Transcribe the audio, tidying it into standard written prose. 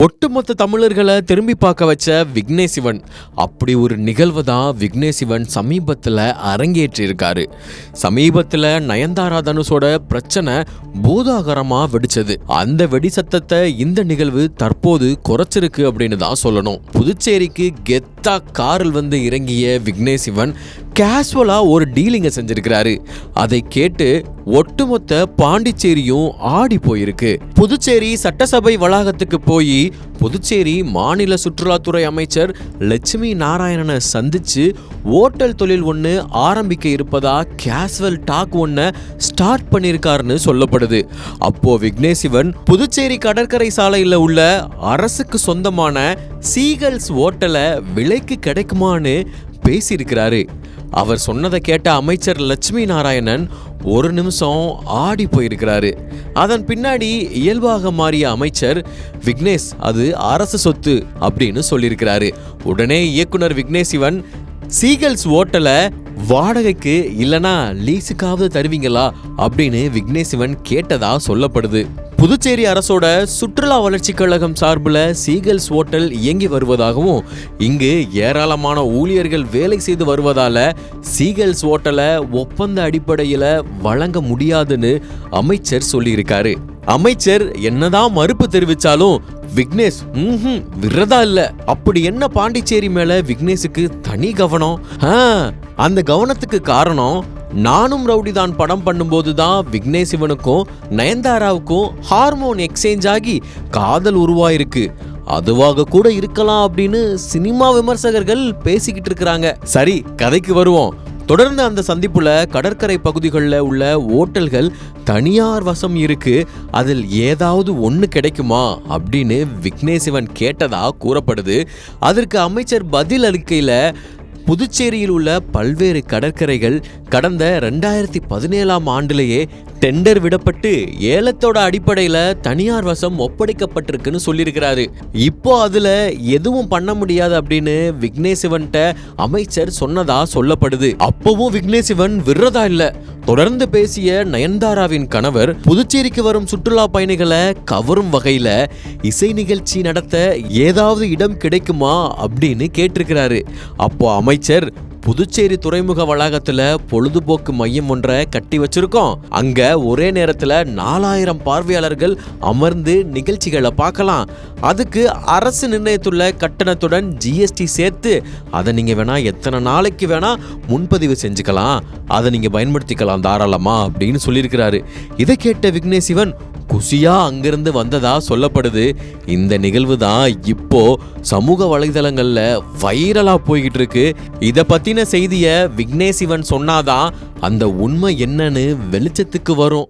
ஒட்டுமொத்த தமிழர்களை திரும்பி பார்க்க வச்ச விக்னேஷ் சிவன் அப்படி ஒரு நிகழ்வு தான் விக்னேஷ் சிவன் சமீபத்தில் அரங்கேற்றி இருக்காரு. சமீபத்தில் நயன்தாரா தனுஷோட பிரச்சனை பூதாகரமாக வெடிச்சது. அந்த வெடி சத்தத்தை இந்த நிகழ்வு தற்போது குறைச்சிருக்கு அப்படின்னு தான் சொல்லணும். புதுச்சேரிக்கு கெத்தா காரில் வந்து இறங்கிய விக்னேஷ் சிவன் கேஷுவலா ஒரு டீலிங்கை செஞ்சிருக்கிறாரு. அதை கேட்டு ஒட்டுமொத்த பாண்டிச்சேரியும் ஆடி போயிருக்கு. புதுச்சேரி சட்டசபை வளாகத்துக்கு போய் புதுச்சேரி மாநில சுற்றுலாத்துறை அமைச்சர் லட்சுமி நாராயணனை சந்திச்சு ஓட்டல் தொழில் ஒன்று ஆரம்பிக்க இருப்பதா கேஷுவல் டாக் ஒன்று ஸ்டார்ட் பண்ணியிருக்காருன்னு சொல்லப்படுது. அப்போ விக்னேஷ் சிவன் புதுச்சேரி கடற்கரை சாலையில் உள்ள அரசுக்கு சொந்தமான சீகல்ஸ் ஓட்டலை விலைக்கு கிடைக்குமான்னு பேசியிருக்கிறாரு. அவர் சொன்னதை கேட்ட அமைச்சர் லட்சுமி நாராயணன் ஒரு நிமிஷம் ஆடி போயிருக்கிறாரு. அதன் பின்னாடி இயல்பாக மாறிய அமைச்சர் விக்னேஷ் அது அரசு சொத்து அப்படின்னு சொல்லியிருக்கிறாரு. உடனே இயக்குனர் விக்னேஷ் சிவன் சீகல்ஸ் ஓட்டலை வாடகைக்கு இல்லனா லீஸுக்காவது தருவீங்களா அப்படின்னு விக்னேஷ் சிவன் கேட்டதா சொல்லப்படுது. புதுச்சேரி அரசோட சுற்றுலா வளர்ச்சி கழகம் சார்பில் சீகல்ஸ் ஓட்டல் இயங்கி வருவதாகவும் இங்கு ஏராளமான ஊழியர்கள் வேலை செய்து வருவதால சீகல்ஸ் ஓட்டலை ஒப்பந்த அடிப்படையில் வழங்க முடியாதுன்னு அமைச்சர் சொல்லியிருக்காரு. அமைச்சர் என்னதான் மறுப்பு தெரிவிச்சாலும் விக்னேஷ் விரதா இல்ல. அப்படி என்ன பாண்டிச்சேரி மேல விக்னேஷுக்கு தனி கவனம்? அந்த கவனத்துக்கு காரணம் நானும் ரவுடிதான் படம் பண்ணும்போது தான் விக்னேஷ் சிவனுக்கும் நயன்தாராவுக்கும் ஹார்மோன் எக்ஸ்சேஞ்ச் ஆகி காதல் உருவாயிருக்கு. அதுவாக கூட இருக்கலாம் அப்படின்னு சினிமா விமர்சகர்கள் பேசிக்கிட்டு இருக்கிறாங்க. சரி, கதைக்கு வருவோம். தொடர்ந்து அந்த சந்திப்புல கடற்கரை பகுதிகளில் உள்ள ஓட்டல்கள் தனியார் வசம் இருக்கு, அதில் ஏதாவது ஒன்று கிடைக்குமா அப்படின்னு விக்னேஷ் சிவன் கேட்டதா கூறப்படுது. அதற்கு அமைச்சர் பதில் அளிக்கையில் புதுச்சேரியில் உள்ள பல்வேறு கடற்கரைகள் கடந்த 2017ஆம் ஆண்டிலேயே டெண்டர் விடப்பட்டு ஏலத்தோட அடிப்படையில் தனியார் வசம் ஒப்படைக்கப்பட்டிருக்குன்னு சொல்லியிருக்கிறாரு. இப்போ அதுல எதுவும் பண்ண முடியாது அப்படின்னு விக்னேஷ் சிவன்ட்ட அமைச்சர் சொன்னதா சொல்லப்படுது. அப்பவும் விக்னேஷ் சிவன் விடுறதா இல்ல. தொடர்ந்து பேசிய நயன்தாராவின் கணவர் புதுச்சேரிக்கு வரும் சுற்றுலா பயணிகளை கவரும் வகையில இசை நிகழ்ச்சி நடத்த ஏதாவது இடம் கிடைக்குமா அப்படின்னு கேட்டிருக்கிறாரு. அப்போ அமைச்சர் புதுச்சேரி துறைமுக வளாகத்துல பொழுதுபோக்கு மையம் ஒன்றை கட்டி வச்சிருக்கோம். அங்க ஒரே நேரத்துல 4000 பார்வையாளர்கள் அமர்ந்து நிகழ்ச்சிகளை பார்க்கலாம். அதுக்கு அரசு நிர்ணயித்துள்ள கட்டணத்துடன் GST சேர்த்து அதை நீங்க வேணா எத்தனை நாளைக்கு வேணா முன்பதிவு செஞ்சுக்கலாம், அதை நீங்க பயன்படுத்திக்கலாம் தாராளமா அப்படின்னு சொல்லியிருக்கிறாரு. இதை கேட்ட விக்னேஷ் சிவன் குசியா அங்கிருந்து வந்ததா சொல்லப்படுது. இந்த நிகழ்வு தான் இப்போ சமூக வலைதளங்கள்ல வைரலா போய்கிட்டு இருக்கு. இத பத்தின செய்திய விக்னேஷ் சிவன் சொன்னாதான் அந்த உண்மை என்னன்னு வெளிச்சத்துக்கு வரும்.